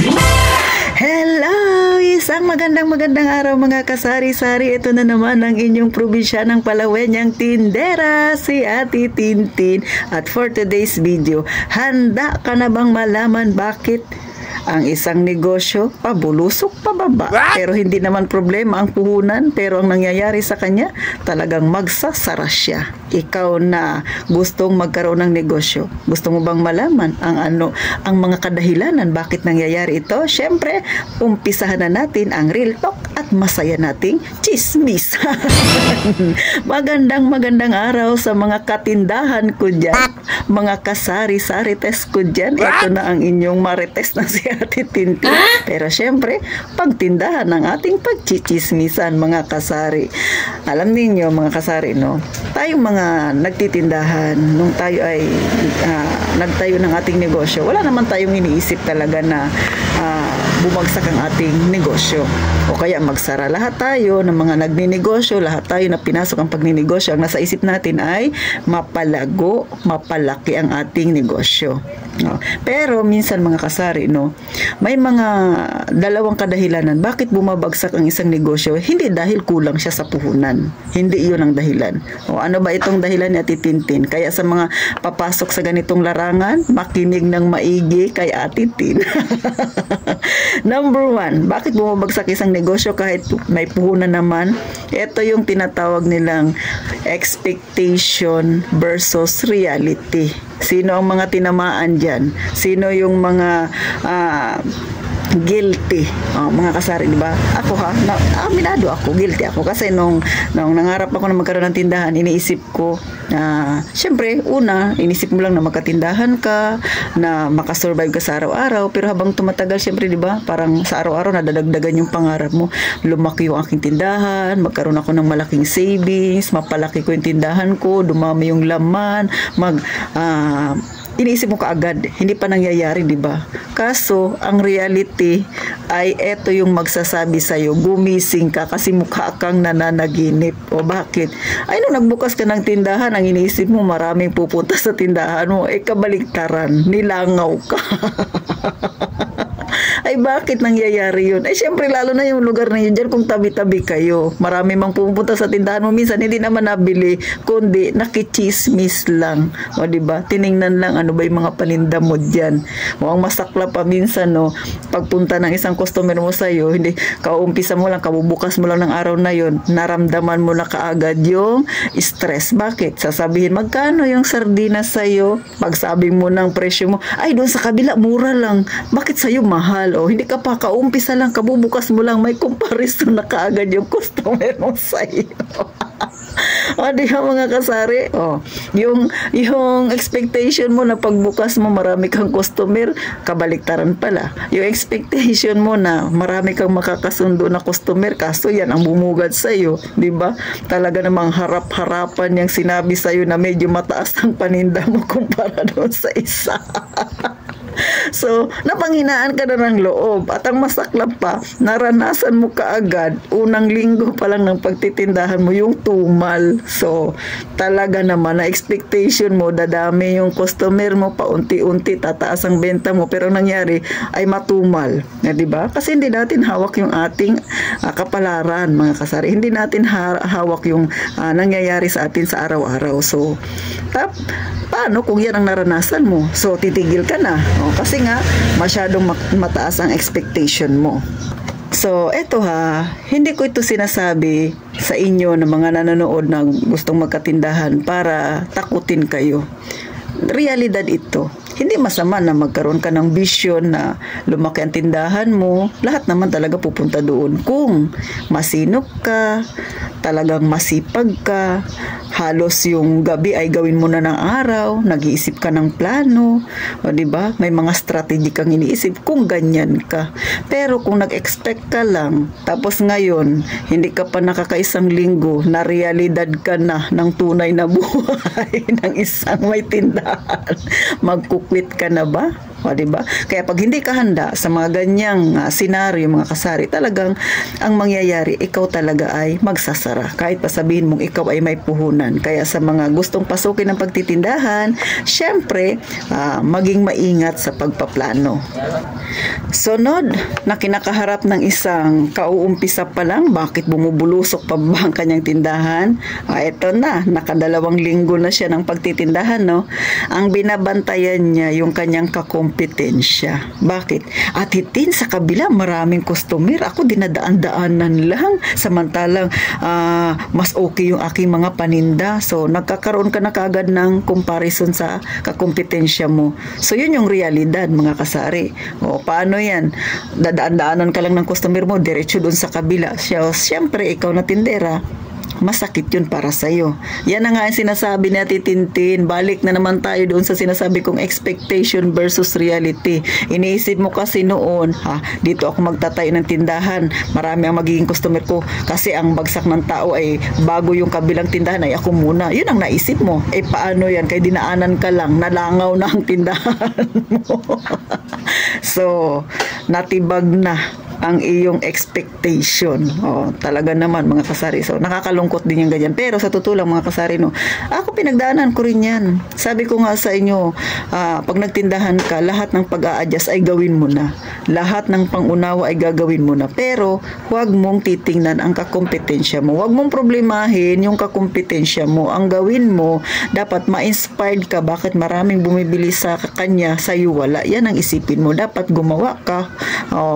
Hello! Isang magandang araw mga kasari-sari. Ito na naman ang inyong probinsyang Palawenyang tindera, si Ate Tintin. At for today's video, handa ka na bang malaman bakit ang isang negosyo pabulusok pababa? Pero hindi naman problema ang puhunan, pero ang nangyayari sa kanya, talagang magsasara siya. Ikaw na gustong magkaroon ng negosyo, gusto mo bang malaman ang mga kadahilanan bakit nangyayari ito? Syempre, umpisahan na natin ang real talk at masaya nating chismis. Magandang araw sa mga katindahan ko dyan, mga kasari-sarites ko dyan. Ito na ang inyong marites na si Ate Tintin. Pero syempre, pagtindahan ng ating pagchichismisan, mga kasari. Alam ninyo, mga kasari, no? Tayong mga nagtitindahan, nung tayo ay nagtayo ng ating negosyo, wala naman tayong iniisip talaga na bumagsak ang ating negosyo o kaya magsara. Lahat tayo ng mga nagninegosyo, lahat tayo na pinasok ang pagninegosyo, ang nasa isip natin ay mapalago, mapalaki ang ating negosyo. No? Pero minsan mga kasari, no, may mga dalawang kadahilanan bakit bumabagsak ang isang negosyo. Hindi dahil kulang siya sa puhunan, hindi iyon ang dahilan. O ano ba itong dahilan ni Ate Tintin? Kaya sa mga papasok sa ganitong larangan, makinig ng maigi kay Ate Tin. Number 1, bakit bumabagsak isang negosyo kahit may puhunan naman? Ito yung tinatawag nilang expectation versus reality. Sino ang mga tinamaan dyan? Sino yung mga guilty? Mga kasari, di ba? Ako aminado ako, guilty ako. Kasi nung nangarap ako na magkaroon ng tindahan, iniisip ko na, syempre, inisip mo lang na magkatindahan ka, na makasurvive ka sa araw-araw. Pero habang tumatagal, syempre, di ba? Parang sa araw-araw, nadadagdagan yung pangarap mo. Lumaki yung aking tindahan, magkaroon ako ng malaking savings, mapalaki ko yung tindahan ko, dumami yung laman, iniisip mo kaagad, hindi pa nangyayari, di ba? Kaso, ang reality ay eto yung magsasabi sa'yo, gumising ka kasi mukha kang nananaginip. O bakit? Ay, nung nagbukas ka ng tindahan, ang iniisip mo maraming pupunta sa tindahan mo, kabaligtaran, nilangaw ka. Ay, bakit nangyayari yun? Ay, syempre, lalo na yung lugar na yun dyan, kung tabi-tabi kayo. Marami mang pupunta sa tindahan mo. Minsan, hindi naman nabili, kundi nakichismis lang. O, diba? Tiningnan lang, ano ba yung mga paninda mo dyan. O, ang masakla pa minsan, no, pagpunta ng isang customer mo sa'yo, hindi, kauumpisa mo lang, kabubukas mo lang ng araw na yun, naramdaman mo na kaagad yung stress. Bakit? Sasabihin, magkano yung sardinas sa'yo? Pagsabi mo ng presyo mo, ay, doon sa kabila, mura lang. Bakit sa'yo mahal? O, hindi ka pa kaumpisa lang, kabubukas mo lang, may comparison na kaagad yung customer mo sa'yo. O, di ba mga kasari? O, yung expectation mo na pagbukas mo marami kang customer, kabaliktaran pala. Yung expectation mo na marami kang makakasundo na customer, kaso yan ang bumugad sa'yo, di ba? Talaga namang harap-harapan yung sinabi sa'yo na medyo mataas ang paninda mo kumpara doon sa isa. So, napanghinaan ka na ng loob. At ang masaklap pa, naranasan mo kaagad, unang linggo pa lang ng pagtitindahan mo, yung tumal. So, talaga naman, na expectation mo, dadami yung customer mo, paunti-unti, tataas ang benta mo. Pero nangyari, ay matumal. Diba? Kasi hindi natin hawak yung ating kapalaran, mga kasari. Hindi natin hawak yung nangyayari sa atin sa araw-araw. So, paano kung yan ang naranasan mo? So, titigil ka na. Kasi nga, masyadong mataas ang expectation mo. So, eto hindi ko ito sinasabi sa inyo na mga nanonood na gustong magkatindahan para takutin kayo. Realidad ito. Hindi masama na magkaroon ka ng vision na lumaki ang tindahan mo. Lahat naman talaga pupunta doon. Kung masinop ka, talagang masipag ka, halos yung gabi ay gawin mo na ng araw, nag-iisip ka ng plano, o diba? May mga strategy kang iniisip kung ganyan ka. Pero kung nag-expect ka lang, tapos ngayon, hindi ka pa nakakaisang linggo, na realidad ka na ng tunay na buhay ng isang may tindahan, magkukwit ka na ba? O, diba? Kaya pag hindi ka handa sa mga ganyang senaryo, mga kasari, talagang ang mangyayari, ikaw talaga ay magsasara. Kahit pa sabihin mong ikaw ay may puhunan. Kaya sa mga gustong pasukin ng pagtitindahan, syempre, maging maingat sa pagpaplano. Sunod, na kinakaharap ng isang kauumpisa pa lang, bakit bumubulusok pa ba ang kanyang tindahan? Ito na, nakadalawang linggo na siya ng pagtitindahan, no? Ang binabantayan niya yung kanyang kakompetensya. Bakit? At hitin sa kabila, maraming customer. Ako dinadaan-daanan lang. Samantalang, mas okay yung aking mga paninda. So, nagkakaroon ka na kagad ng comparison sa kakompetensya mo. So, yun yung realidad, mga kasari. O, paano yan? Dadaan-daanan ka lang ng customer mo, diretso doon sa kabila. Siyempre, ikaw na tindera, masakit yun para sa'yo. Yan na nga yung sinasabi ni Ate Tintin. Balik na naman tayo doon sa sinasabi kong expectation versus reality. Iniisip mo kasi noon, dito ako magtatayo ng tindahan. Marami ang magiging customer ko kasi ang bagsak ng tao ay bago yung kabilang tindahan ay ako muna. Yun ang naisip mo. Paano yan? Kaya dinaanan ka lang, nalangaw na ang tindahan mo. So, natibag na ang iyong expectation. Talaga naman, mga kasari. So, nakakalungkot din yung ganyan. Pero sa totoo lang, mga kasari, no, ako pinagdaanan ko rin yan. Sabi ko nga sa inyo, pag nagtindahan ka, lahat ng pag-a-adjust ay gawin mo na. Lahat ng pangunawa ay gagawin mo na. Pero, huwag mong titingnan ang kakompetensya mo. Huwag mong problemahin yung kakompetensya mo. Ang gawin mo, dapat ma-inspired ka. Bakit maraming bumibili sa kanya, sa'yo wala. Yan ang isipin mo. Dapat gumawa ka.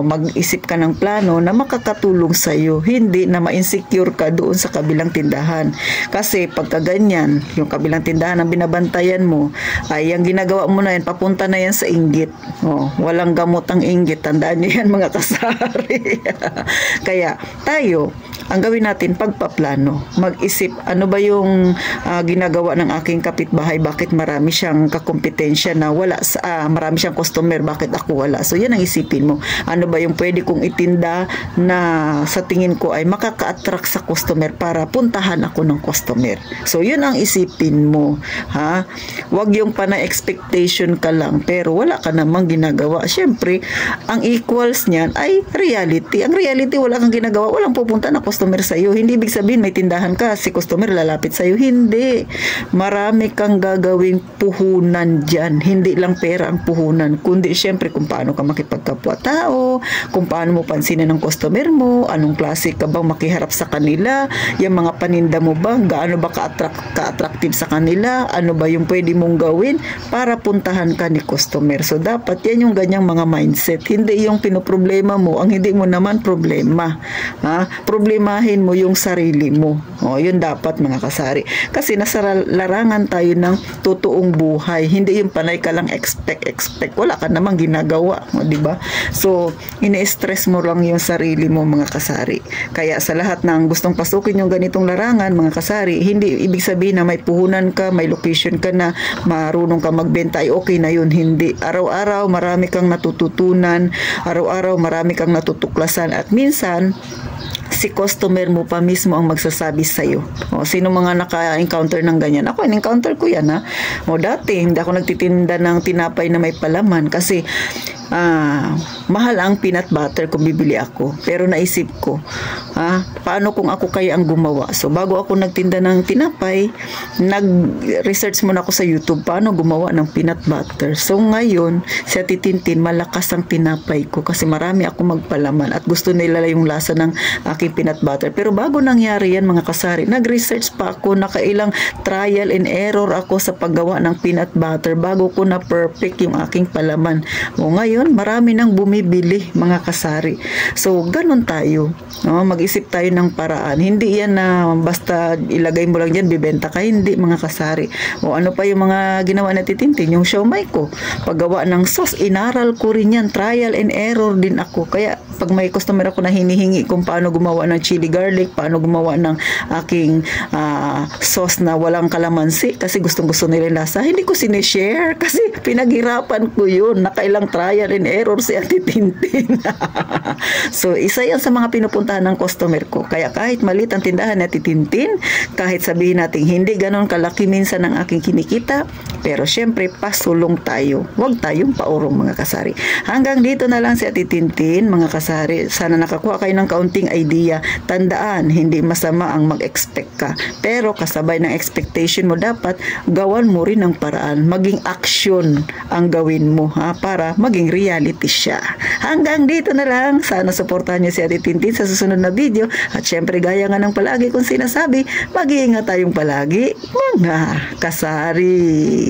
Mag-isip ka ng plano na makakatulong sa iyo, hindi na ma-insecure ka doon sa kabilang tindahan. Kasi pagka ganyan, yung kabilang tindahan ang binabantayan mo, ay ang ginagawa mo na yan, papunta na yan sa inggit. Walang gamot ang inggit. Tandaan niyo yan, mga kasari. Kaya tayo, ang gawin natin, pagpaplano. Mag-isip, ano ba yung ginagawa ng aking kapitbahay? Bakit marami siyang kakompetensya na wala, marami siyang customer, bakit ako wala? So, yan ang isipin mo. Ano ba yung pwede kong itinda na sa tingin ko ay makaka-attract sa customer para puntahan ako ng customer. So, yun ang isipin mo. Huwag yung panay expectation ka lang, pero wala ka namang ginagawa. Siyempre, ang equals niyan ay reality. Ang reality, wala kang ginagawa, walang pupunta na customer sa'yo. Hindi ibig sabihin may tindahan ka, si customer lalapit sa'yo. Hindi. Marami kang gagawing puhunan dyan. Hindi lang pera ang puhunan, kundi siyempre kung paano ka makipagkapwa-tao, kung paano mo pansinin ng customer mo, anong klase ka bang makiharap sa kanila, yung mga paninda mo ba, gaano ba ka-attractive sa kanila, ano ba yung pwede mong gawin para puntahan ka ni customer. So, dapat yan yung ganyang mga mindset. Hindi yung pinoproblema mo, ang hindi mo naman problema. Problemahin mo yung sarili mo. Yun dapat, mga kasari. Kasi nasa larangan tayo ng totoong buhay. Hindi yung panay ka lang expect. Wala ka namang ginagawa. Diba? So, ini-stress mo lang yung sarili mo, mga kasari. Kaya sa lahat ng gustong pasukin yung ganitong larangan, mga kasari, hindi ibig sabihin na may puhunan ka, may location ka na, marunong ka magbenta, ay okay na yun. Hindi. Araw-araw, marami kang natututunan. Araw-araw, marami kang natutuklasan. At minsan, si customer mo pa mismo ang magsasabi sa'yo. Sino mga naka-encounter ng ganyan? Ako, in-encounter ko yan, dati, hindi ako nagtitinda ng tinapay na may palaman kasi mahal ang peanut butter kung bibili ako. Pero naisip ko, paano kung ako kaya ang gumawa? So, bago ako nagtinda ng tinapay, nag-research muna ako sa YouTube paano gumawa ng peanut butter. So, ngayon, sa Titintin, malakas ang tinapay ko kasi marami ako magpalaman at gusto nila yung lasa ng aking peanut butter. Pero bago nangyari yan, mga kasari, nag-research pa ako, nakailang trial and error ako sa paggawa ng peanut butter bago ko na perfect yung aking palaman. Ngayon, marami nang bumibili, mga kasari. So, ganun tayo. Mag-isip tayo ng paraan. Hindi yan na basta ilagay mo lang dyan, bibenta ka. Hindi, mga kasari. Ano pa yung mga ginawa na Titintin? Yung siomai ko. Paggawa ng sauce, inaral ko rin yan. Trial and error din ako. Kaya, pag may customer ako na hinihingi kung paano gumawa ng chili garlic, paano gumawa ng aking sauce na walang kalamansi, kasi gustong-gusto nila yung lasa, hindi ko sinishare kasi pinaghirapan ko yun. Nakailang trial trial and error si Ate Tintin. So, isa yan sa mga pinupuntahan ng customer ko. Kaya kahit maliit ang tindahan ni Ate Tintin, kahit sabihin natin hindi ganon kalaki minsan ang aking kinikita, pero syempre, pasulong tayo. Huwag tayong paurong mga kasari. Hanggang dito na lang si Ate Tintin, mga kasari. Sana nakakuha kayo ng kaunting idea. Tandaan, hindi masama ang mag-expect ka. Pero kasabay ng expectation mo, dapat gawan mo rin ng paraan. Maging action ang gawin mo, ha, para maging reality siya. Hanggang dito na lang. Sana suportahan niyo si Ate Tintin sa susunod na video. At syempre, gaya nga ng palagi kong sinasabi, mag-iingat tayong palagi, mga kasari.